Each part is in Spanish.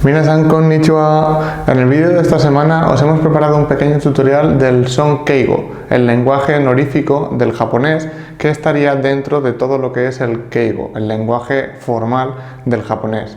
Minasan konnichiwa. En el vídeo de esta semana os hemos preparado un pequeño tutorial del son keigo, el lenguaje honorífico del japonés que estaría dentro de todo lo que es el keigo, el lenguaje formal del japonés.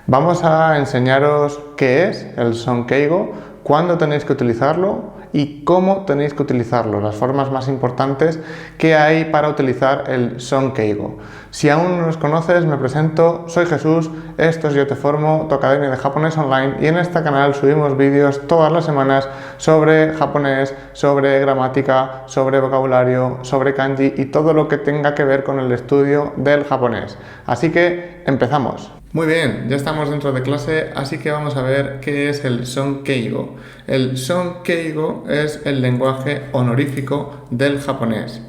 Vamos a enseñaros qué es el son keigo, cuándo tenéis que utilizarlo y cómo tenéis que utilizarlo, las formas más importantes que hay para utilizar el son keigo. Si aún no nos conoces, me presento, soy Jesús, esto es Yo Te Formo, tu academia de japonés online, y en este canal subimos vídeos todas las semanas sobre japonés, sobre gramática, sobre vocabulario, sobre kanji y todo lo que tenga que ver con el estudio del japonés. Así que empezamos. Muy bien, ya estamos dentro de clase, así que vamos a ver qué es el son keigo. El son keigo es el lenguaje honorífico del japonés.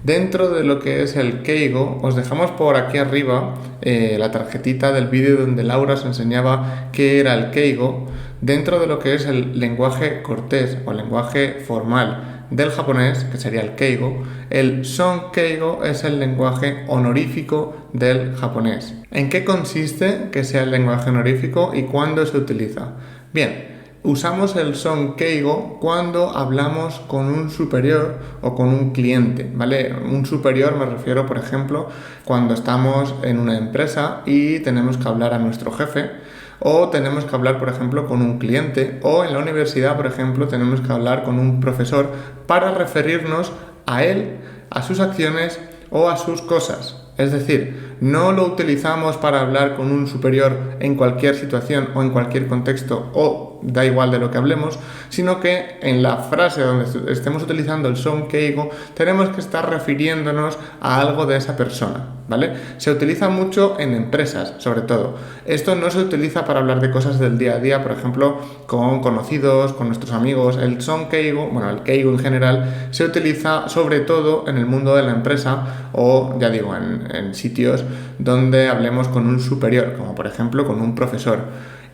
Dentro de lo que es el keigo, os dejamos por aquí arriba la tarjetita del vídeo donde Laura os enseñaba qué era el keigo. Dentro de lo que es el lenguaje cortés o lenguaje formal del japonés, que sería el keigo, el son keigo es el lenguaje honorífico del japonés. ¿En qué consiste que sea el lenguaje honorífico y cuándo se utiliza? Bien, usamos el son keigo cuando hablamos con un superior o con un cliente, ¿vale? Un superior me refiero, por ejemplo, cuando estamos en una empresa y tenemos que hablar a nuestro jefe, o tenemos que hablar, por ejemplo, con un cliente, o en la universidad, por ejemplo, tenemos que hablar con un profesor para referirnos a él, a sus acciones o a sus cosas. Es decir, no lo utilizamos para hablar con un superior en cualquier situación o en cualquier contexto o da igual de lo que hablemos, sino que en la frase donde estemos utilizando el son keigo tenemos que estar refiriéndonos a algo de esa persona, ¿vale? Se utiliza mucho en empresas, sobre todo. Esto no se utiliza para hablar de cosas del día a día, por ejemplo, con conocidos, con nuestros amigos. El son keigo, bueno, el keigo en general, se utiliza sobre todo en el mundo de la empresa o, ya digo, en sitios donde hablemos con un superior, como por ejemplo con un profesor.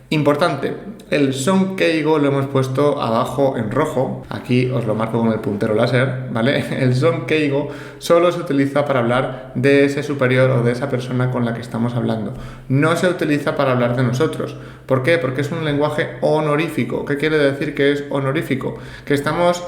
Importante, el son keigo lo hemos puesto abajo en rojo, aquí os lo marco con el puntero láser, ¿vale? El son keigo solo se utiliza para hablar de ese superior o de esa persona con la que estamos hablando. No se utiliza para hablar de nosotros. ¿Por qué? Porque es un lenguaje honorífico. ¿Qué quiere decir que es honorífico? Que estamos,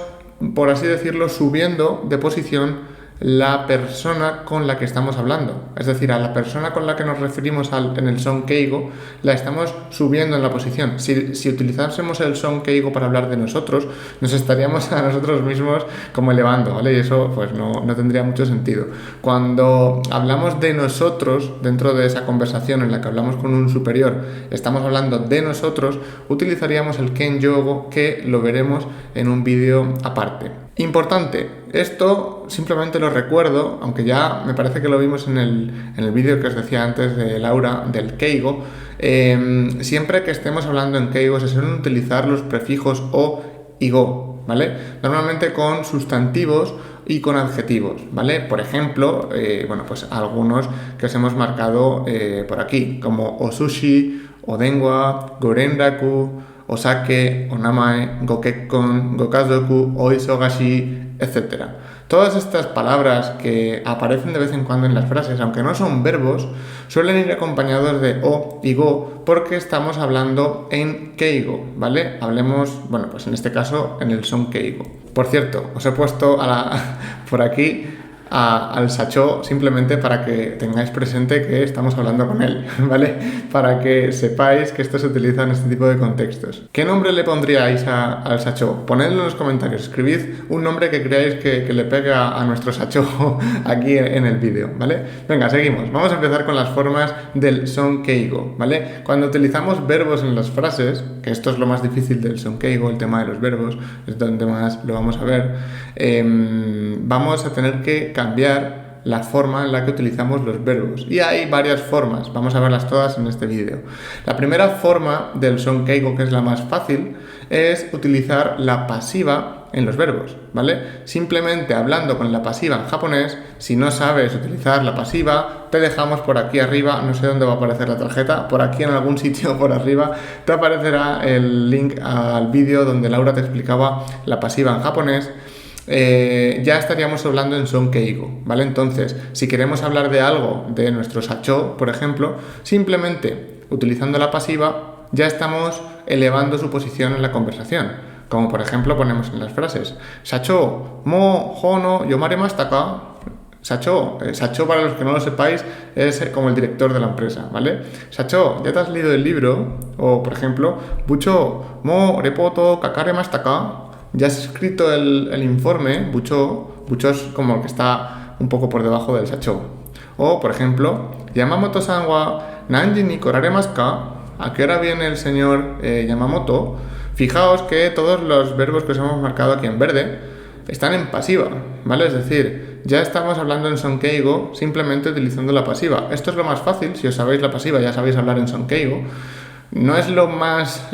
por así decirlo, subiendo de posición la persona con la que estamos hablando, es decir, a la persona con la que nos referimos en el son keigo la estamos subiendo en la posición. Si utilizásemos el son keigo para hablar de nosotros, nos estaríamos a nosotros mismos como elevando, ¿vale? Y eso pues no tendría mucho sentido. Cuando hablamos de nosotros, dentro de esa conversación en la que hablamos con un superior, estamos hablando de nosotros, utilizaríamos el kenjogo, que lo veremos en un vídeo aparte. Importante, esto simplemente lo recuerdo, aunque ya me parece que lo vimos en el vídeo que os decía antes de Laura, del keigo. Siempre que estemos hablando en keigo se suelen utilizar los prefijos o y go, ¿vale? Normalmente con sustantivos y con adjetivos, ¿vale? Por ejemplo, pues algunos que os hemos marcado por aquí, como osushi, odenwa, gorenraku, osake, onamae, gokekkon, gokazoku, oisogashi, etc. Todas estas palabras que aparecen de vez en cuando en las frases, aunque no son verbos, suelen ir acompañados de o y go porque estamos hablando en keigo, ¿vale? Hablemos, pues en este caso en el son keigo. Por cierto, os he puesto por aquí al Sacho simplemente para que tengáis presente que estamos hablando con él, ¿vale? Para que sepáis que esto se utiliza en este tipo de contextos. ¿Qué nombre le pondríais al Sacho? Ponedlo en los comentarios, escribid un nombre que creáis que le pegue a nuestro Sacho aquí en el vídeo, ¿vale? Venga, seguimos. Vamos a empezar con las formas del son keigo, ¿vale? Cuando utilizamos verbos en las frases, que esto es lo más difícil del son keigo, el tema de los verbos, es donde más lo vamos a ver, vamos a tener que cambiar la forma en la que utilizamos los verbos. Y hay varias formas, vamos a verlas todas en este vídeo. La primera forma del son keigo, que es la más fácil, es utilizar la pasiva en los verbos, ¿vale? Simplemente hablando con la pasiva en japonés, si no sabes utilizar la pasiva, te dejamos por aquí arriba, no sé dónde va a aparecer la tarjeta, por aquí en algún sitio por arriba, te aparecerá el link al vídeo donde Laura te explicaba la pasiva en japonés. Ya estaríamos hablando en son keigo, ¿vale? Entonces, si queremos hablar de algo de nuestro sacho, por ejemplo, simplemente utilizando la pasiva ya estamos elevando su posición en la conversación. Como por ejemplo ponemos en las frases Sacho, mo, hono, yomaremashita acá. Sacho, Sacho, para los que no lo sepáis, es como el director de la empresa, ¿vale? Sacho, ¿ya te has leído el libro? O, por ejemplo, Bucho, mo, repoto, kakaremashita acá. ¿Ya has escrito el informe? Bucho es como el que está un poco por debajo del Sacho. O, por ejemplo, Yamamoto-san wa nanji ni koraremasu ka. ¿A qué hora viene el señor Yamamoto? Fijaos que todos los verbos que os hemos marcado aquí en verde están en pasiva, ¿vale? Es decir, ya estamos hablando en Sonkeigo simplemente utilizando la pasiva. Esto es lo más fácil, si os sabéis la pasiva ya sabéis hablar en Sonkeigo. No es lo más,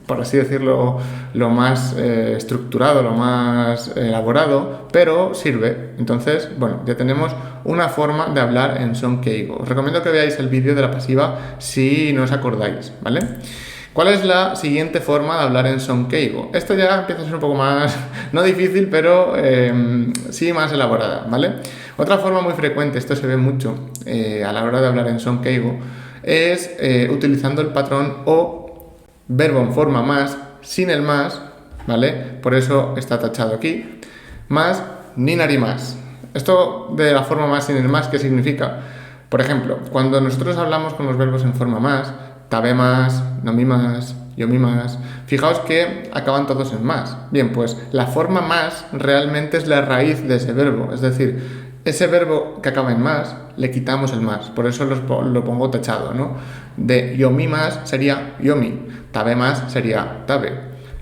por así decirlo, lo más estructurado, lo más elaborado, pero sirve. Entonces, bueno, ya tenemos una forma de hablar en Sonkeigo. Os recomiendo que veáis el vídeo de la pasiva si no os acordáis, ¿vale? ¿Cuál es la siguiente forma de hablar en Sonkeigo? Esto ya empieza a ser un poco más, no difícil, pero sí más elaborada, ¿vale? Otra forma muy frecuente, esto se ve mucho a la hora de hablar en Sonkeigo, es utilizando el patrón o verbo en forma más, sin el más, ¿vale? Por eso está tachado aquí, más ni narimas. Esto de la forma más sin el más, ¿qué significa? Por ejemplo, cuando nosotros hablamos con los verbos en forma más, tabemas, nomimas, yomimas, fijaos que acaban todos en más. Bien, pues la forma más realmente es la raíz de ese verbo, es decir, ese verbo que acaba en más, le quitamos el más, por eso lo pongo tachado, ¿no? De yomimas sería yomi, tabemas sería tabe,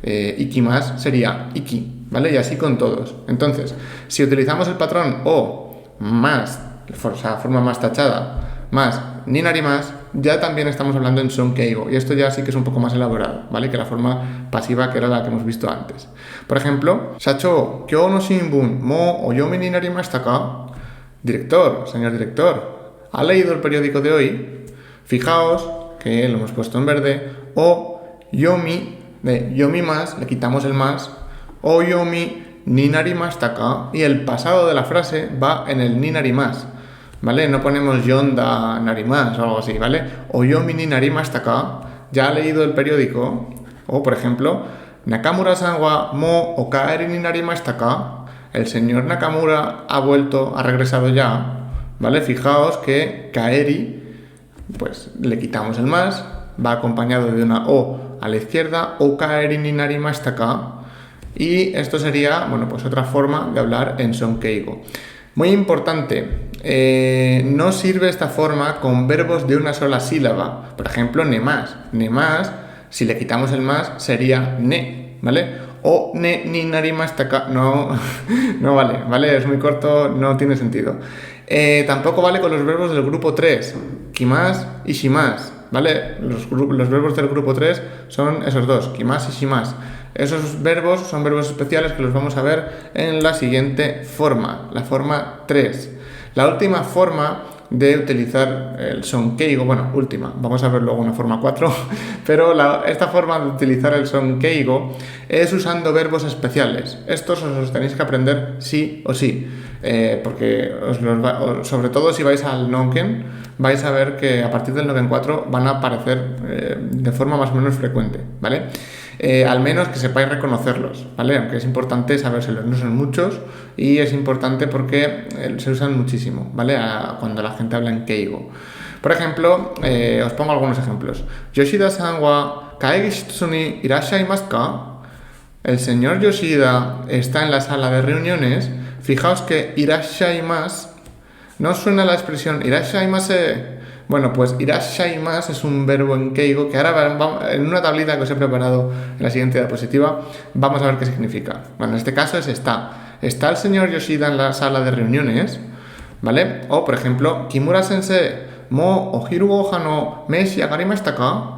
ikimas sería iki, ¿vale? Y así con todos. Entonces, si utilizamos el patrón o más, o sea, forma más tachada, más ni narimas, ya también estamos hablando en Sonkeigo, y esto ya sí que es un poco más elaborado, ¿vale? Que la forma pasiva, que era la que hemos visto antes. Por ejemplo, Sacho, kyou no shinbun mo oyomi ni narimashita ka. Director, señor director, ¿ha leído el periódico de hoy? Fijaos que lo hemos puesto en verde. O yomi, de yomi más, le quitamos el más. O yomi ni narimashita ka, y el pasado de la frase va en el ni narimas, ¿vale? No ponemos yonda narimas o algo así, ¿vale? O yomi ni narimashita ka, ¿ya ha leído el periódico? O, por ejemplo, Nakamura-san wa mo okaeri ni narimashita ka. El señor Nakamura ha regresado ya, ¿vale? Fijaos que kaeri, pues le quitamos el más, va acompañado de una o a la izquierda, o kaeri ni narimashita ka, y esto sería, bueno, pues otra forma de hablar en Sonkeigo. Muy importante, no sirve esta forma con verbos de una sola sílaba. Por ejemplo, ne más. Ne más, si le quitamos el más, sería ne, ¿vale? O ne ni narimashita ka, no, no vale, ¿vale? Es muy corto, no tiene sentido. Tampoco vale con los verbos del grupo 3, kimas y shimas, ¿vale? Los verbos del grupo 3 son esos dos, kimas y shimas. Esos verbos son verbos especiales que los vamos a ver en la siguiente forma, la forma 3. La última forma de utilizar el Sonkeigo, bueno, última, vamos a ver luego una forma 4, pero esta forma de utilizar el Sonkeigo es usando verbos especiales. Estos os los tenéis que aprender sí o sí, porque sobre todo si vais al Nonken, vais a ver que a partir del Nonken 4 van a aparecer de forma más o menos frecuente, ¿vale? Al menos que sepáis reconocerlos, ¿vale? Aunque es importante sabérselos, no son muchos y es importante porque se usan muchísimo, ¿vale? Cuando la gente habla en Keigo. Por ejemplo, os pongo algunos ejemplos. Yoshida-san wa kaegi shitsu ni irashaimasu ka. El señor Yoshida está en la sala de reuniones. Fijaos que irashaimasu, ¿no suena la expresión irashaimase? Bueno, pues irashaimasu es un verbo en Keigo que ahora en una tablita que os he preparado en la siguiente diapositiva vamos a ver qué significa. Bueno, en este caso es está. Está el señor Yoshida en la sala de reuniones, ¿vale? O, por ejemplo, Kimura-sensei mo ohiru gohan no meshi agarimashita ka.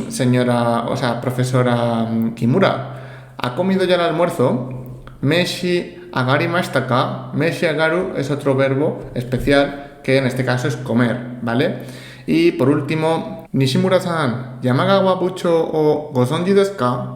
Señora, o sea, profesora Kimura, ¿ha comido ya el almuerzo? Meshi agarimashita ka. Meshi agaru es otro verbo especial que en este caso es comer, ¿vale? Y por último, Nishimura-san, Yamaga wa bucho o gozonji desu ka.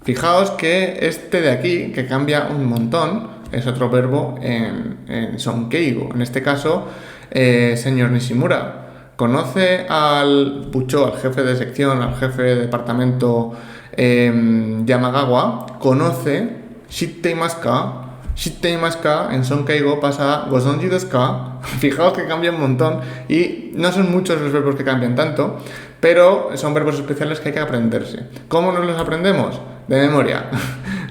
Fijaos que este de aquí, que cambia un montón, es otro verbo en Sonkeigo. En este caso, señor Nishimura, ¿Conoce al Bucho, al jefe de sección, al jefe de departamento Yamagawa? ¿Conoce? Shitteimasu ka? Shitteimasu ka en Son Keigo pasa a Gozonji desu ka. Fijaos que cambia un montón y no son muchos los verbos que cambian tanto, pero son verbos especiales que hay que aprenderse. ¿Cómo nos los aprendemos? De memoria.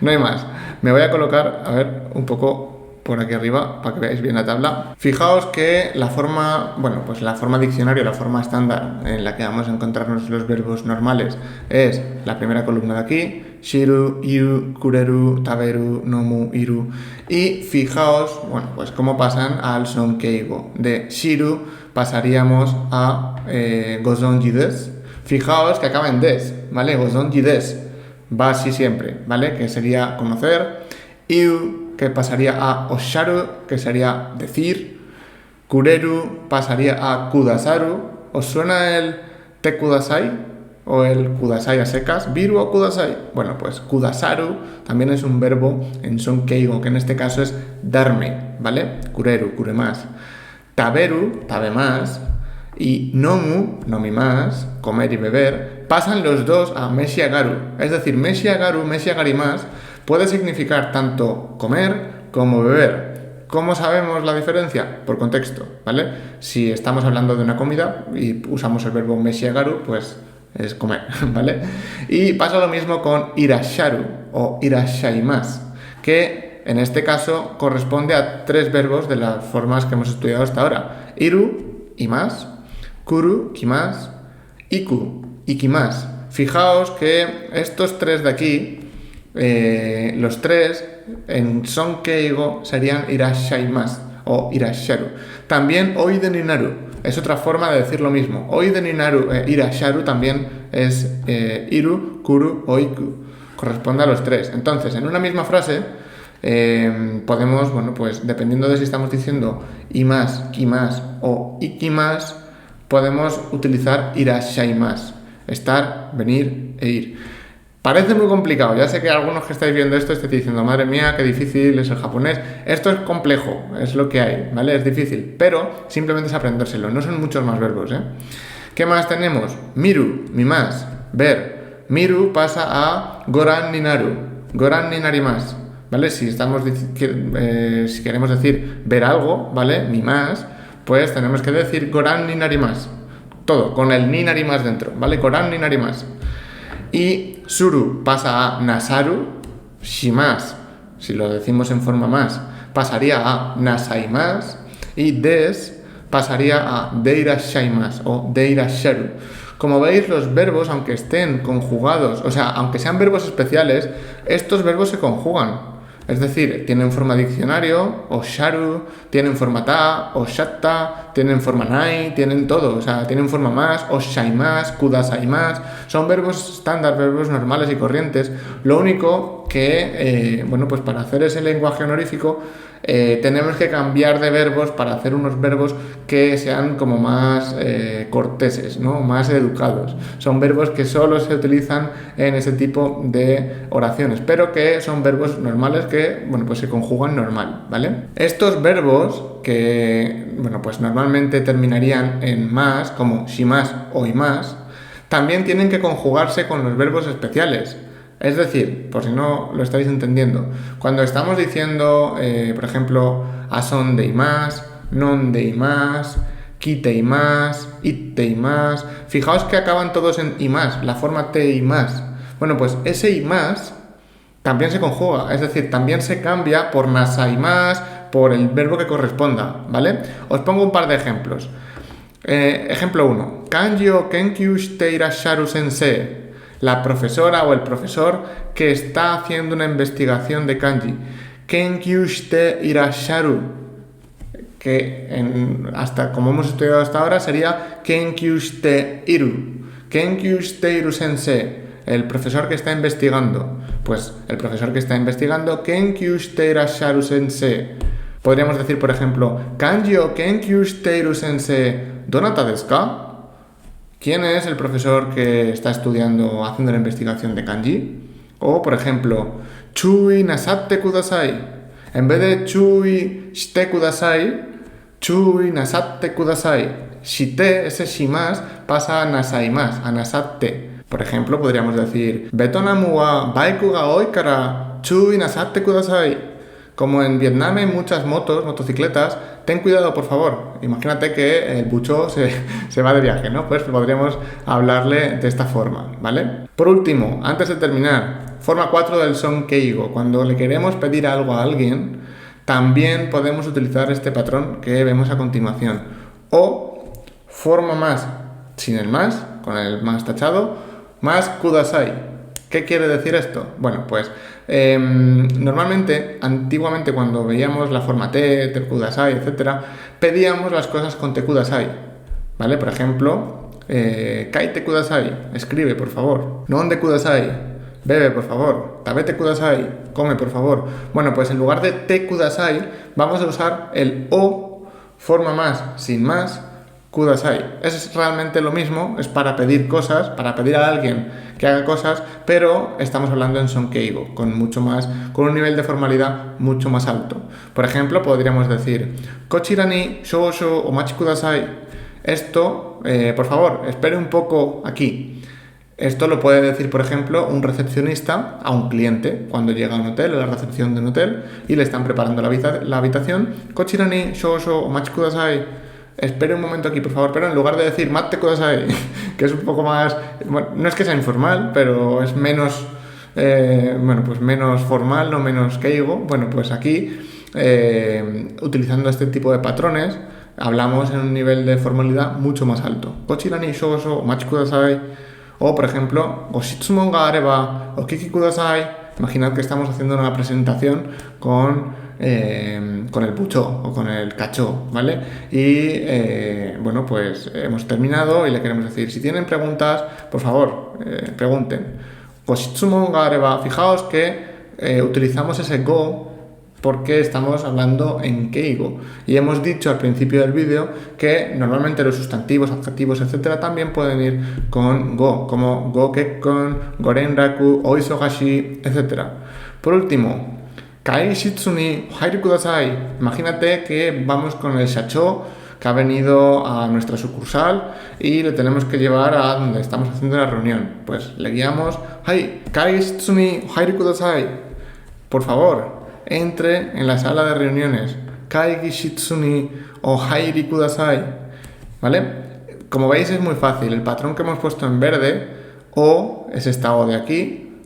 No hay más. Me voy a colocar, a ver, un poco por aquí arriba para que veáis bien la tabla. Fijaos que la forma, pues la forma diccionario, la forma estándar en la que vamos a encontrarnos los verbos normales es la primera columna de aquí: shiru, iu, kureru, taberu, nomu, iru. Y fijaos, pues cómo pasan al Son Keigo. De shiru pasaríamos a gozonji desu. Fijaos que acaba en des, ¿vale? Gozonji desu. Va así siempre, ¿vale? Que sería conocer. Iu, que pasaría a osharu, que sería decir. Kureru pasaría a kudasaru. ¿Os suena el te kudasai? O el kudasai a secas. ¿Biru o kudasai? Bueno, pues kudasaru también es un verbo en Son Keigo, que en este caso es darme, ¿vale? Kureru, kuremas. Taberu, tabemas. Y nomu, nomimas, comer y beber, pasan los dos a meshiagaru. Es decir, meshiagaru, meshiagarimas puede significar tanto comer como beber. ¿Cómo sabemos la diferencia? Por contexto, ¿vale? Si estamos hablando de una comida y usamos el verbo meshiagaru, pues es comer, ¿vale? Y pasa lo mismo con irasharu o irashaimas, que en este caso corresponde a 3 verbos de las formas que hemos estudiado hasta ahora: iru, imas; kuru, kimas; iku, ikimas. Fijaos que estos 3 de aquí, los 3 en Son Keigo serían irashaimas o irasharu. También oide ni naru es otra forma de decir lo mismo. Oide ni naru, irasharu también es iru, kuru o iku. Corresponde a los 3. Entonces, en una misma frase podemos, pues dependiendo de si estamos diciendo imas, kimas o ikimas, podemos utilizar irashaimas: estar, venir e ir. Parece muy complicado, ya sé que algunos que estáis viendo esto estáis diciendo: madre mía, qué difícil es el japonés. Esto es complejo, es lo que hay, ¿vale? Es difícil, pero simplemente es aprendérselo, no son muchos más verbos, ¿eh? ¿Qué más tenemos? Miru, mimas, ver. Miru pasa a goran ni naru, goran ni narimas, ¿vale? Si queremos decir ver algo, ¿vale? Mimas, pues tenemos que decir goran ni narimas. Todo, con el ni narimas dentro, ¿vale? Goran ni narimas. Y suru pasa a nasaru. Shimas, si lo decimos en forma más, pasaría a nasaimas. Y des pasaría a deirashaimas o deirasharu. Como veis, los verbos, aunque estén conjugados, o sea, aunque sean verbos especiales, estos verbos se conjugan. Es decir, tienen forma diccionario, o sharu, tienen forma ta, o shatta, tienen forma nai, tienen todo, o sea, tienen forma más, o shaimas, kudasaimas. Son verbos estándar, verbos normales y corrientes. Lo único que, pues para hacer ese lenguaje honorífico, tenemos que cambiar de verbos para hacer unos verbos que sean como más corteses, ¿no? Más educados. Son verbos que solo se utilizan en ese tipo de oraciones, pero que son verbos normales que, pues se conjugan normal, ¿vale? Estos verbos que, pues normalmente terminarían en más, como shimas o imas, también tienen que conjugarse con los verbos especiales. Es decir, por si no lo estáis entendiendo, cuando estamos diciendo, por ejemplo, asondeimas, nondeimas, kiteimas, itteimas, fijaos que acaban todos en imas, la forma teimas. Bueno, pues ese imas también se conjuga, es decir, también se cambia por nasaimas, por el verbo que corresponda, ¿vale? Os pongo un par de ejemplos. Ejemplo 1. Kanji o kenkyū shite irasharu sensei. La profesora o el profesor que está haciendo una investigación de kanji. Kenkyū shite irasharu, que hasta como hemos estudiado hasta ahora sería kenkyū shite iru. Kenkyū shite iru sensei, el profesor que está investigando. Pues el profesor que está investigando, kenkyū shite irasharu sensei. Podríamos decir, por ejemplo, kanji o kenkyū shite iru sensei donata desu ka? ¿Quién es el profesor que está estudiando, haciendo la investigación de kanji? O, por ejemplo, chui nasatte kudasai. En vez de chui shite kudasai, chui nasatte kudasai. Shite, ese shimas, pasa a nasaimas, a nasatte. Por ejemplo, podríamos decir, Betonamu wa baiku ga oi kara chui nasatte kudasai. Como en Vietnam hay muchas motocicletas, ten cuidado por favor. Imagínate que el bucho se va de viaje, ¿no? Pues podríamos hablarle de esta forma, ¿vale? Por último, antes de terminar, forma 4 del son keigo. Cuando le queremos pedir algo a alguien, también podemos utilizar este patrón que vemos a continuación. O forma más sin el más, con el más tachado, más kudasai. ¿Qué quiere decir esto? Bueno, pues normalmente, antiguamente cuando veíamos la forma te kudasai, etc., pedíamos las cosas con te kudasai, ¿vale? Por ejemplo, kaite kudasai, escribe por favor. Nonde kudasai, bebe por favor. Tabete kudasai, come por favor. Bueno, pues en lugar de te kudasai vamos a usar el o, forma más sin más, kudasai. Es realmente lo mismo, es para pedir cosas, para pedir a alguien que haga cosas, pero estamos hablando en son keigo, con un nivel de formalidad mucho más alto. Por ejemplo, podríamos decir, kochira ni shoushou omachi kudasai. Esto, por favor, espere un poco aquí. Esto lo puede decir, por ejemplo, un recepcionista a un cliente cuando llega a un hotel, a la recepción de un hotel, y le están preparando la habitación. Kochira ni shoushou omachi kudasai. Espere un momento aquí, por favor, pero en lugar de decir matte kudasai, que es un poco más, bueno, no es que sea informal, pero es menos, pues menos formal o menos keigo. Bueno, pues aquí, utilizando este tipo de patrones, hablamos en un nivel de formalidad mucho más alto. Kochira ni shoushou omachi kudasai. O, por ejemplo, goshitsumon ga areba okiki kudasai. Imaginad que estamos haciendo una presentación con el bucho o con el cachó, ¿vale? Y bueno, pues hemos terminado y le queremos decir, si tienen preguntas, por favor, pregunten. Goshitsumon ga areba, fijaos que utilizamos ese go porque estamos hablando en keigo. Y hemos dicho al principio del vídeo que normalmente los sustantivos, adjetivos, etcétera, también pueden ir con go, como go kekkon, gorenraku, oisogashi, etcétera. Por último, kai shitsu ni hairu kudasai. Imagínate que vamos con el shacho que ha venido a nuestra sucursal y le tenemos que llevar a donde estamos haciendo la reunión. Pues le guiamos, kai shitsu ni hairu kudasai. Por favor, entre en la sala de reuniones. Kaigi shitsuni o hairi kudasai. ¿Vale? Como veis es muy fácil. El patrón que hemos puesto en verde, o, es esta o de aquí.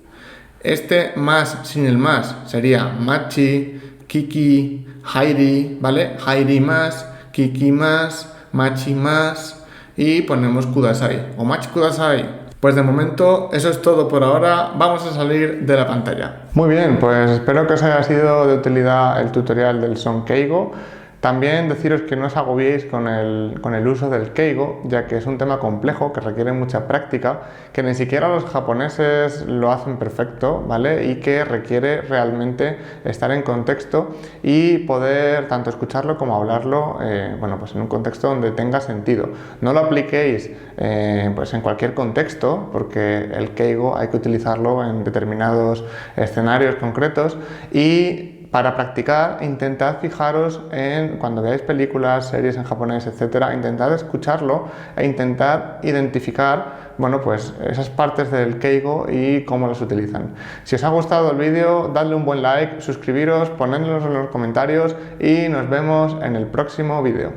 Este más sin el más sería machi, kiki, hairi, ¿vale? Hairi más, kiki más, machi más y ponemos kudasai o machi kudasai. Pues de momento eso es todo por ahora, vamos a salir de la pantalla. Muy bien, pues espero que os haya sido de utilidad el tutorial del son keigo. También deciros que no os agobiéis con el uso del keigo, ya que es un tema complejo que requiere mucha práctica, que ni siquiera los japoneses lo hacen perfecto, ¿vale? Y que requiere realmente estar en contexto y poder tanto escucharlo como hablarlo, bueno, pues en un contexto donde tenga sentido. No lo apliquéis pues en cualquier contexto, porque el keigo hay que utilizarlo en determinados escenarios concretos y para practicar, intentad fijaros en cuando veáis películas, series en japonés, etcétera, intentad escucarlo e intentad identificar, bueno, pues esas partes del keigo y cómo las utilizan. Si os ha gustado el vídeo, dadle un buen like, suscribiros, ponedlos en los comentarios y nos vemos en el próximo vídeo.